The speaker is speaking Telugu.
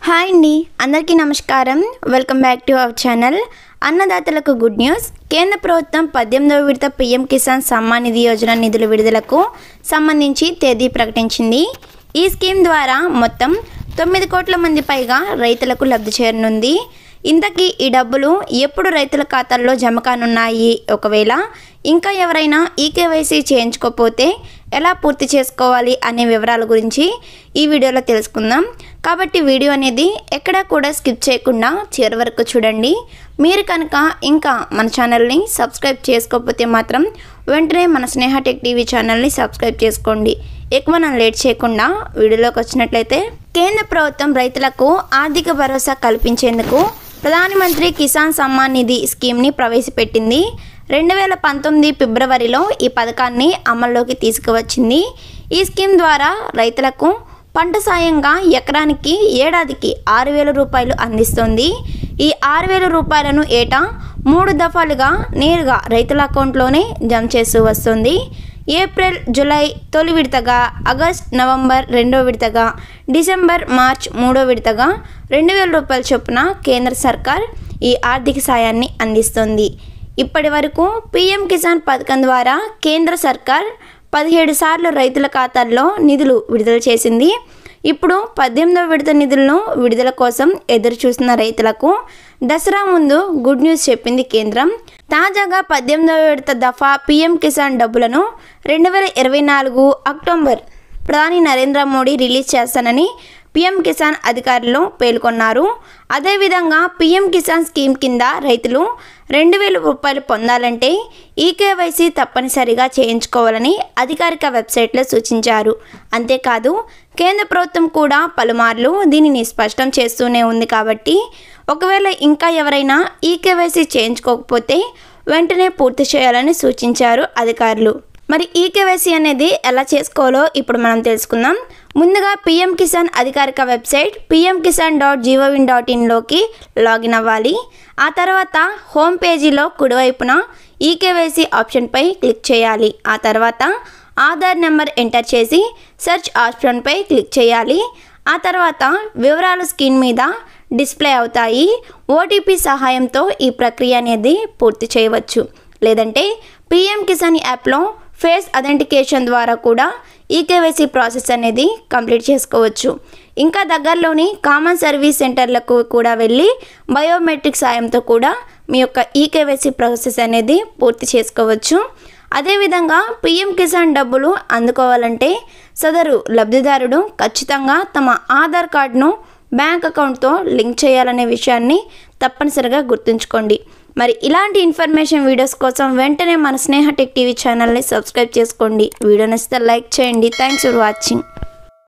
హాయ్ అండి, అందరికీ నమస్కారం. Welcome back to our channel. అన్నదాతలకు గుడ్ న్యూస్. కేంద్ర ప్రభుత్వం 18వ విడత పీఎం కిసాన్ సమ్మాన్ నిధి యోజన నిధుల విడుదలకు సంబంధించి తేదీ ప్రకటించింది. ఈ స్కీమ్ ద్వారా మొత్తం 9 కోట్ల మంది పైగా రైతులకు లబ్ధి చేరనుంది. ఇంతకీ ఈ డబ్బులు ఎప్పుడు రైతుల ఖాతాల్లో జమ కానున్నాయి, ఒకవేళ ఇంకా ఎవరైనా ఈకేవైసీ చేయించుకోకపోతే ఎలా పూర్తి చేసుకోవాలి అనే వివరాల గురించి ఈ వీడియోలో తెలుసుకుందాం. కాబట్టి వీడియో అనేది ఎక్కడా కూడా స్కిప్ చేయకుండా చివరి వరకు చూడండి. మీరు కనుక ఇంకా మన ఛానల్ని సబ్స్క్రైబ్ చేసుకోకపోతే మాత్రం వెంటనే మన స్నేహ టెక్ టీవీ ఛానల్ని సబ్స్క్రైబ్ చేసుకోండి. ఎక్కువ మనం లేట్ చేయకుండా వీడియోలోకి వచ్చినట్లయితే, కేంద్ర ప్రభుత్వం రైతులకు ఆర్థిక భరోసా కల్పించేందుకు ప్రధానమంత్రి కిసాన్ సమ్మాన్ నిధి స్కీమ్ని ప్రవేశపెట్టింది. 2019 ఫిబ్రవరిలో ఈ పథకాన్ని అమల్లోకి తీసుకువచ్చింది. ఈ స్కీమ్ ద్వారా రైతులకు పంట సాయంగా ఎకరానికి ఏడాదికి 6,000 రూపాయలు అందిస్తుంది. ఈ 6,000 రూపాయలను ఏటా 3 దఫాలుగా నేరుగా రైతుల అకౌంట్లోనే జమ చేస్తూ వస్తుంది. ఏప్రిల్, జూలై తొలి విడతగా, ఆగస్ట్, నవంబర్ రెండో విడతగా, డిసెంబర్, మార్చ్ మూడో విడతగా 2,000 రూపాయల చొప్పున కేంద్ర సర్కార్ ఈ ఆర్థిక సాయాన్ని అందిస్తుంది. ఇప్పటి వరకు పీఎం కిసాన్ పథకం ద్వారా కేంద్ర సర్కార్ 17 సార్లు రైతుల ఖాతాల్లో నిధులు విడుదల చేసింది. ఇప్పుడు 18వ విడత నిధులను విడుదల కోసం ఎదురు చూస్తున్న రైతులకు దసరా ముందు గుడ్ న్యూస్ చెప్పింది కేంద్రం. తాజాగా 18వ విడత దఫా పీఎం కిసాన్ డబ్బులను 2024 అక్టోబర్ ప్రధాని నరేంద్ర మోడీ రిలీజ్ చేస్తానని పీఎం కిసాన్ అధికారులు పేర్కొన్నారు. అదేవిధంగా పీఎం కిసాన్ స్కీమ్ కింద రైతులు 2,000 రూపాయలు పొందాలంటే ఈకేవైసీ తప్పనిసరిగా చేయించుకోవాలని అధికారిక వెబ్సైట్లో సూచించారు. అంతేకాదు, కేంద్ర ప్రభుత్వం కూడా పలుమార్లు దీనిని స్పష్టం చేస్తూనే ఉంది. కాబట్టి ఒకవేళ ఇంకా ఎవరైనా ఈకేవైసీ చేయించుకోకపోతే వెంటనే పూర్తి చేయాలని సూచించారు అధికారులు. మరి ఈకేవైసీ అనేది ఎలా చేసుకోవాలో ఇప్పుడు మనం తెలుసుకుందాం. ముందుగా పీఎం కిసాన్ అధికారిక వెబ్సైట్ pmkisan.gov.in లాగిన్ అవ్వాలి. ఆ తర్వాత హోమ్ పేజీలో కుడివైపున ఈకేవైసీ ఆప్షన్పై క్లిక్ చేయాలి. ఆ తర్వాత ఆధార్ నెంబర్ ఎంటర్ చేసి సెర్చ్ ఆప్షన్పై క్లిక్ చేయాలి. ఆ తర్వాత వివరాలు స్క్రీన్ మీద డిస్ప్లే అవుతాయి. ఓటీపీ సహాయంతో ఈ ప్రక్రియ అనేది పూర్తి చేయవచ్చు. లేదంటే పీఎం కిసాన్ యాప్లో ఫేస్ అథెంటికేషన్ ద్వారా కూడా ఈకేవైసీ ప్రాసెస్ అనేది కంప్లీట్ చేసుకోవచ్చు. ఇంకా దగ్గరలోని కామన్ సర్వీస్ సెంటర్లకు కూడా వెళ్ళి బయోమెట్రిక్ సాయంతో కూడా మీ యొక్క ఈకేవైసీ ప్రాసెస్ అనేది పూర్తి చేసుకోవచ్చు. అదేవిధంగా పీఎం కిసాన్ డబ్బులు అందుకోవాలంటే సదరు లబ్ధిదారుడు ఖచ్చితంగా తమ ఆధార్ కార్డును బ్యాంక్ అకౌంట్తో లింక్ చేయాలనే విషయాన్ని తప్పనిసరిగా గుర్తుంచుకోండి. మరి ఇలాంటి ఇన్ఫర్మేషన్ వీడియోస్ కోసం వెంటనే మన స్నేహ టెక్ టీవీ ఛానల్ని సబ్స్క్రైబ్ చేసుకోండి. వీడియో నచ్చితే లైక్ చేయండి. Thanks for watching.